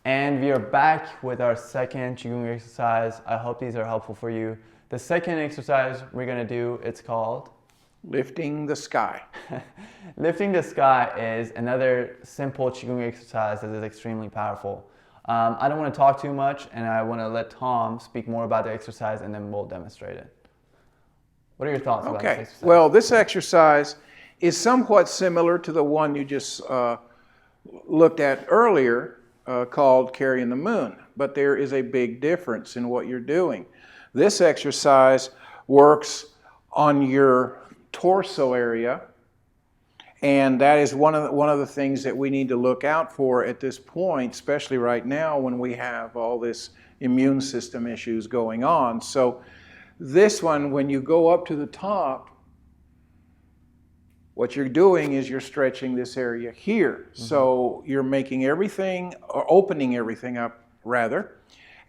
And we are back with our second Qigong exercise. I hope these are helpful for you. The second exercise we're going to do, it's called Lifting the sky. Lifting the sky is another simple Qigong exercise that is extremely powerful. I don't want to talk too much, and I want to let Tom speak more about the exercise, and then we'll demonstrate it. What are your thoughts about this exercise? Well, this exercise is somewhat similar to the one you just looked at earlier, called Carrying the Moon, but there is a big difference in what you're doing. This exercise works on your torso area, and that is one of the things that we need to look out for at this point, especially right now when we have all this immune system issues going on. So this one, when you go up to the top, what you're doing is you're stretching this area here. Mm-hmm. So you're making everything, or opening everything up rather,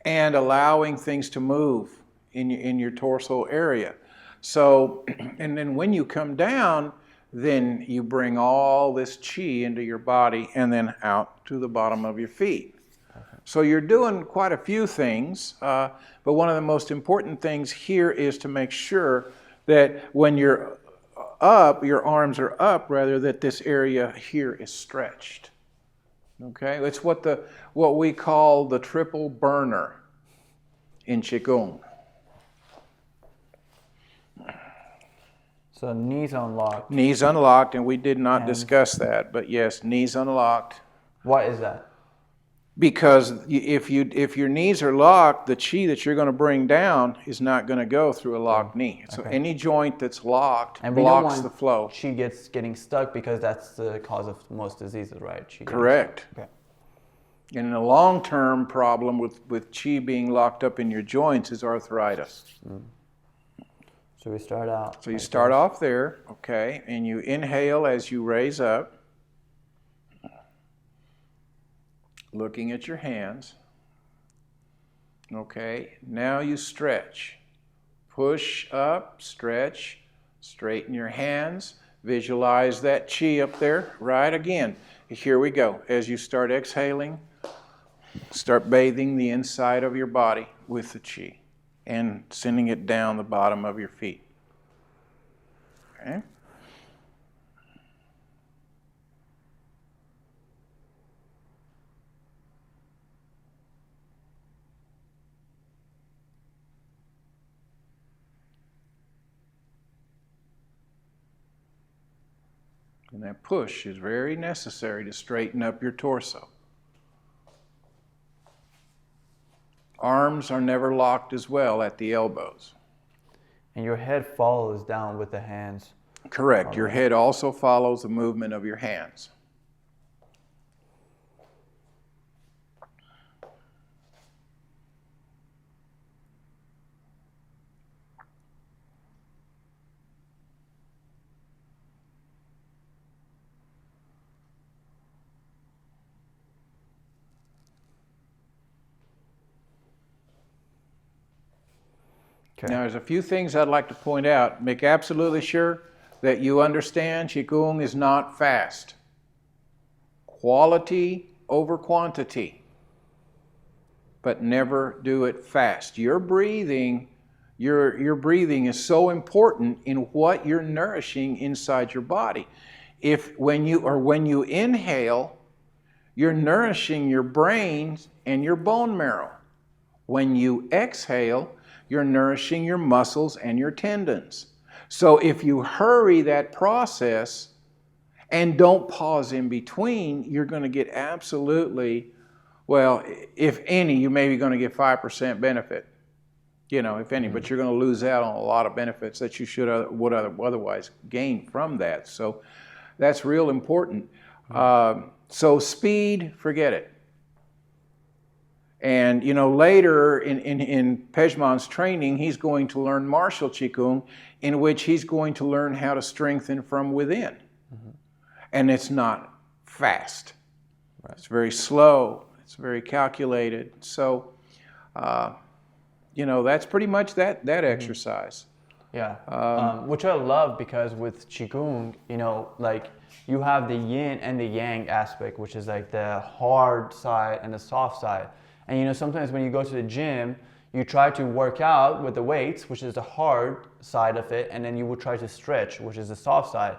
and allowing things to move in your torso area. So, and then when you come down, then you bring all this chi into your body and then out to the bottom of your feet. Okay. So you're doing quite a few things, but one of the most important things here is to make sure that when you're up, your arms are up, rather, that this area here is stretched. Okay, it's what we call the triple burner in Qigong. So knees unlocked. Knees unlocked, and we did not discuss that, but yes, knees unlocked. Why is that? Because if your knees are locked, the chi that you're going to bring down is not going to go through a locked knee. So any joint that's locked blocks the flow. Chi getting stuck, because that's the cause of most diseases, right? Correct. Okay. And a long-term problem with chi being locked up in your joints is arthritis. Mm. So we start out. So you start off there, okay, and you inhale as you raise up, looking at your hands. Okay, now you stretch. Push up, stretch, straighten your hands, visualize that chi up there, right? Again, here we go. As you start exhaling, start bathing the inside of your body with the chi and sending it down the bottom of your feet. Okay? And that push is very necessary to straighten up your torso. Arms are never locked as well at the elbows. And your head follows down with the hands. Correct. Your head also follows the movement of your hands. Okay. Now, there's a few things I'd like to point out. Make absolutely sure that you understand Qigong is not fast. Quality over quantity. But never do it fast. Your breathing is so important in what you're nourishing inside your body. When you inhale, you're nourishing your brain and your bone marrow. When you exhale, you're nourishing your muscles and your tendons. So if you hurry that process and don't pause in between, you're going to get absolutely, well, if any, you may be going to get 5% benefit, if any, but you're going to lose out on a lot of benefits that you would otherwise gain from that. So that's real important. So speed, forget it. And later in Pejman's training, he's going to learn martial Qigong, in which he's going to learn how to strengthen from within. Mm-hmm. And it's not fast. Right. It's very slow. It's very calculated. So, that's pretty much that exercise. Yeah, which I love, because with Qigong, you have the yin and the yang aspect, which is like the hard side and the soft side. And you know, sometimes when you go to the gym, you try to work out with the weights, which is the hard side of it, and then you will try to stretch, which is the soft side.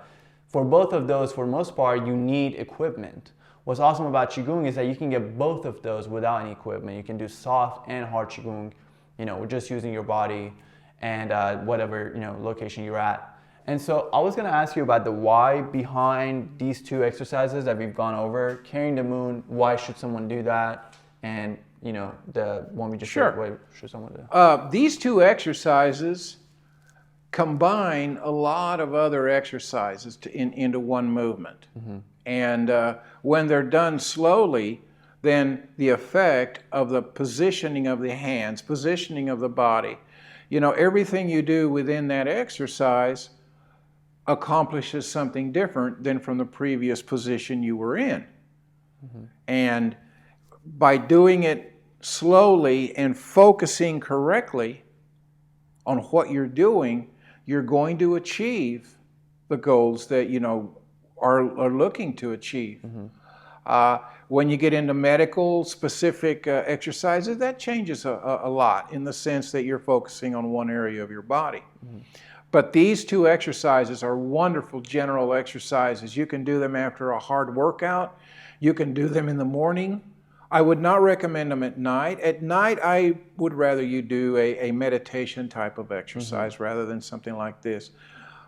For both of those, for the most part, you need equipment. What's awesome about Qigong is that you can get both of those without any equipment. You can do soft and hard Qigong, you know, just using your body and whatever, you know, location you're at. And so I was gonna ask you about the why behind these two exercises that we've gone over. Carrying the moon, why should someone do that? And, you know, the one we just Sure. why should someone do that? These two exercises combine a lot of other exercises into one movement. And when they're done slowly, then the effect of the positioning of the hands, positioning of the body, you know, everything you do within that exercise accomplishes something different than from the previous position you were in. And by doing it slowly and focusing correctly on what you're doing, you're going to achieve the goals that you know are looking to achieve. When you get into medical specific exercises, that changes a lot in the sense that you're focusing on one area of your body. But these two exercises are wonderful general exercises. You can do them after a hard workout. You can do them in the morning. I would not recommend them at night. At night, I would rather you do a meditation type of exercise rather than something like this.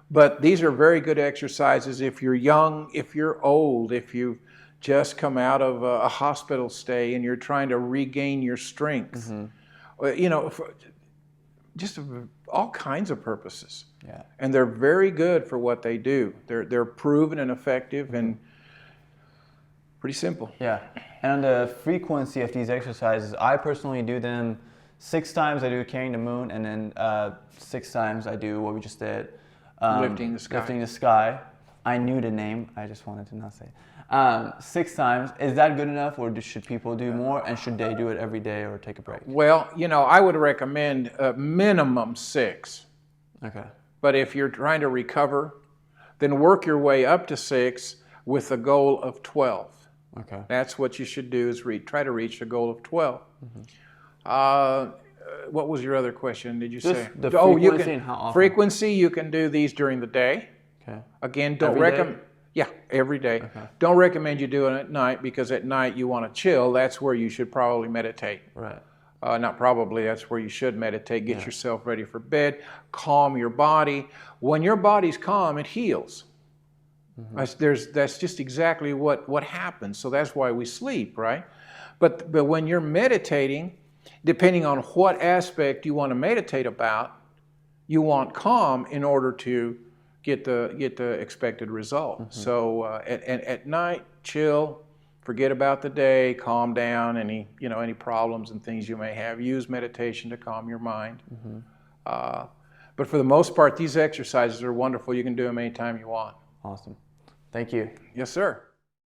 But these are very good exercises if you're young, if you're old, if you've just come out of a hospital stay and you're trying to regain your strength. You know, just all kinds of purposes. Yeah. And they're very good for what they do. They're proven and effective and pretty simple. Yeah. And on the frequency of these exercises, I personally do them 6 times. I do carrying the moon, and then 6 times I do what we just did. Lifting the sky. Lifting the sky. I knew the name. I just wanted to not say it. 6 times. Is that good enough, or should people do more? And should they do it every day or take a break? Well, you know, I would recommend minimum 6. Okay. But if you're trying to recover, then work your way up to 6 with the goal of 12. Okay. That's what you should do, is try to reach a goal of 12. What was your other question, did you say? The frequency and how often? Frequency, you can do these during the day. Okay. Again, don't Every recommend. Yeah, every day. Okay. Don't recommend you do it at night, because at night you want to chill. That's where you should probably meditate. Right. Not probably, that's where you should meditate. Get yourself ready for bed. Calm your body. When your body's calm, it heals. That's just exactly what happens. So that's why we sleep, right? But when you're meditating, depending on what aspect you want to meditate about, you want calm in order to get the expected result. So at night, chill, forget about the day, calm down, any problems and things you may have. Use meditation to calm your mind. But for the most part, these exercises are wonderful. You can do them anytime you want. Awesome. Thank you. Yes, sir.